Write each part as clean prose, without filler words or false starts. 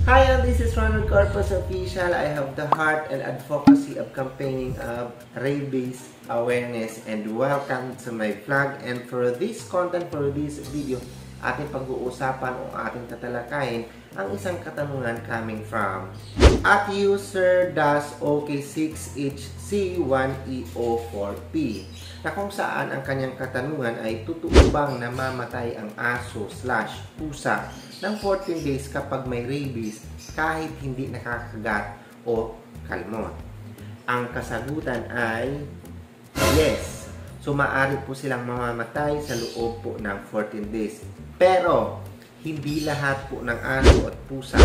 Hi, this is Ronald Corpus Official. I have the heart and advocacy of campaigning of rabies awareness, and welcome to my vlog. And for this content, for this video, ating pag-uusapan o ating tatalakayin ang isang katanungan coming from at user OK6HC1EO4P na kung saan ang kanyang katanungan ay totoo bang namamatay ang aso/pusa ng 14 days kapag may rabies kahit hindi nakakagat o kalmot? Ang kasagutan ay yes. So, maaari po silang mamamatay sa loob po ng 14 days. Pero, hindi lahat po ng aso at pusa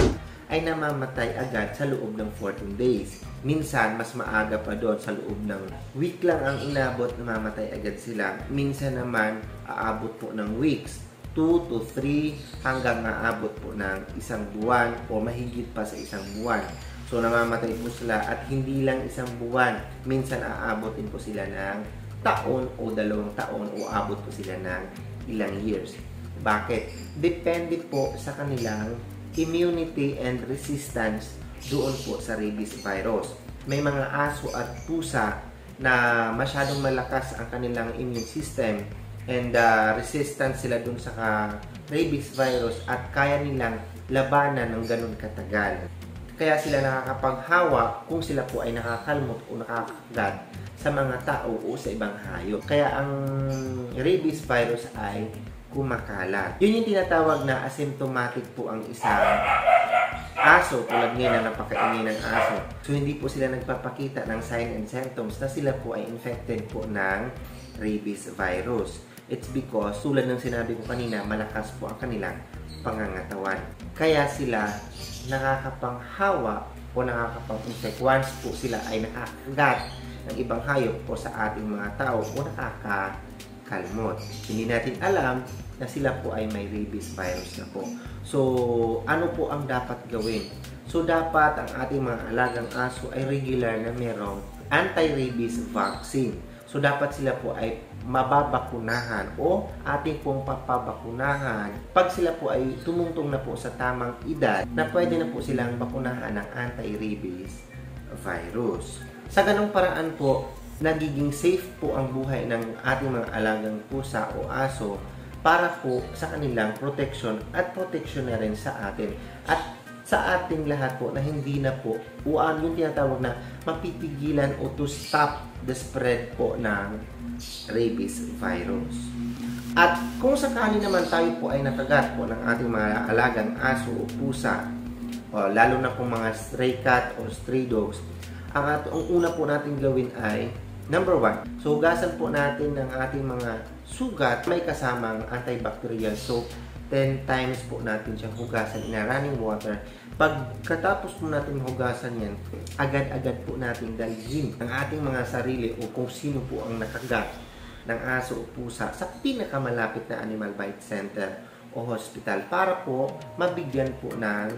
ay namamatay agad sa loob ng 14 days. Minsan, mas maaga pa doon sa loob ng week lang ang inabot, namamatay agad sila. Minsan naman, aabot po ng weeks, 2 to 3 hanggang aabot po ng isang buwan o mahigit pa sa isang buwan. So, namamatay po sila at hindi lang isang buwan. Minsan, aabotin po sila ng taon o 2 taon o abot po sila ng ilang years. Bakit? Depende po sa kanilang immunity and resistance doon po sa rabies virus. May mga aso at pusa na masyadong malakas ang kanilang immune system and resistant sila doon sa rabies virus at kaya nilang labanan ng ganun katagal. Kaya sila nakakapaghawa kung sila po ay nakakalmot o nakakagat sa mga tao o sa ibang hayop. Kaya ang rabies virus ay kumakalat. Yun yung tinatawag na asymptomatic po ang isang aso, tulad ngayon na napakaingay ng aso. So, hindi po sila nagpapakita ng sign and symptoms na sila po ay infected po ng rabies virus. It's because, tulad ng sinabi ko kanina, malakas po ang kanilang pangangatawan. Kaya sila nakakapanghawa o nakakapang-infect once po sila ay nakakagat ng ibang hayop po sa ating mga tao o nakakakalmot. Hindi natin alam na sila po ay may rabies virus na po. So, ano po ang dapat gawin? So, dapat ang ating mga alagang aso ay regular na merong anti-rabies vaccine. So, dapat sila po ay mababakunahan o ating pong papabakunahan pag sila po ay tumungtong na po sa tamang edad na pwede na po silang bakunahan ng anti-rabies virus. Sa ganung paraan po, nagiging safe po ang buhay ng ating mga alagang pusa o aso para po sa kanilang protection at protection na rin sa atin at sa ating lahat po na hindi na po yung tinatawag na mapipigilan o to stop the spread po ng rabies virus. At kung sakali naman tayo po ay nakagat po ng ating mga alagang aso o pusa, lalo na po mga stray cat o stray dogs, ang una po natin gawin ay number 1, so hugasan po natin ng ating mga sugat, may kasamang antibacterial soap. 10 times po natin siyang hugasan in running water. Pagkatapos po natin hugasan yan, agad-agad po natin dalhin ang ating mga sarili o kung sino po ang nakagat ng aso o pusa sa pinakamalapit na animal bite center o hospital para po mabigyan po ng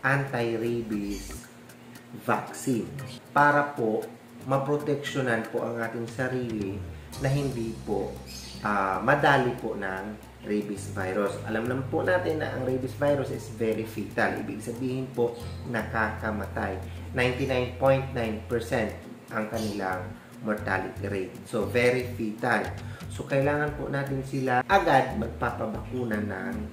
anti-rabies vaccine para po maproteksyonan po ang ating sarili na hindi po madali po ng rabies virus. Alam naman po natin na ang rabies virus is very fatal. Ibig sabihin po, nakakamatay. 99.9% ang kanilang mortality rate. So, very fatal. So, kailangan po natin sila agad magpapabakuna ng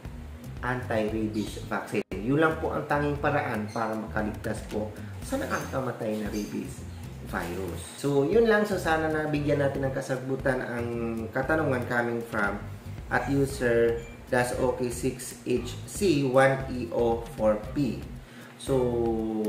anti-rabies vaccine. Yun lang po ang tanging paraan para makaligtas po sa nakakamatay na rabies virus. So, yun lang. So, sana nabigyan natin ng kasagutan ang katanungan coming from at user OK6HC1EO4P. So,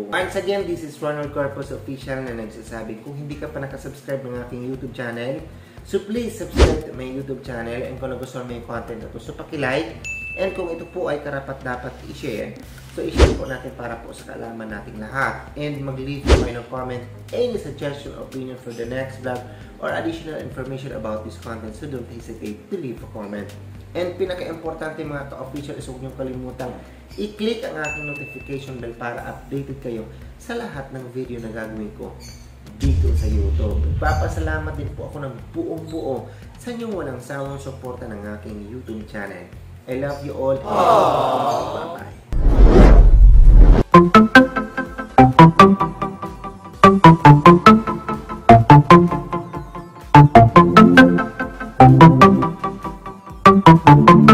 once again, this is Ronald Corpus Official na nagsasabi, kung hindi ka pa nakasubscribe ng aking YouTube channel, so please subscribe to my YouTube channel, and kung nagustuhan mo yung content na ito, so pakilike, and kung ito po ay karapat-dapat i-share, so i-share po natin para po sa kaalaman nating lahat. And mag-leave po kayo ng comment, any suggestion or opinion for the next vlog, or additional information about this content, so don't hesitate to leave a comment. And pinaka-importante mga ka-official is huwag niyong kalimutan i-click ang aking notification bell para updated kayo sa lahat ng video na gagawin ko dito sa YouTube. Nagpapasalamat din po ako ng buong-buo sa inyong walang sawang suporta ng aking YouTube channel. I love you all. Bye-bye. Bye!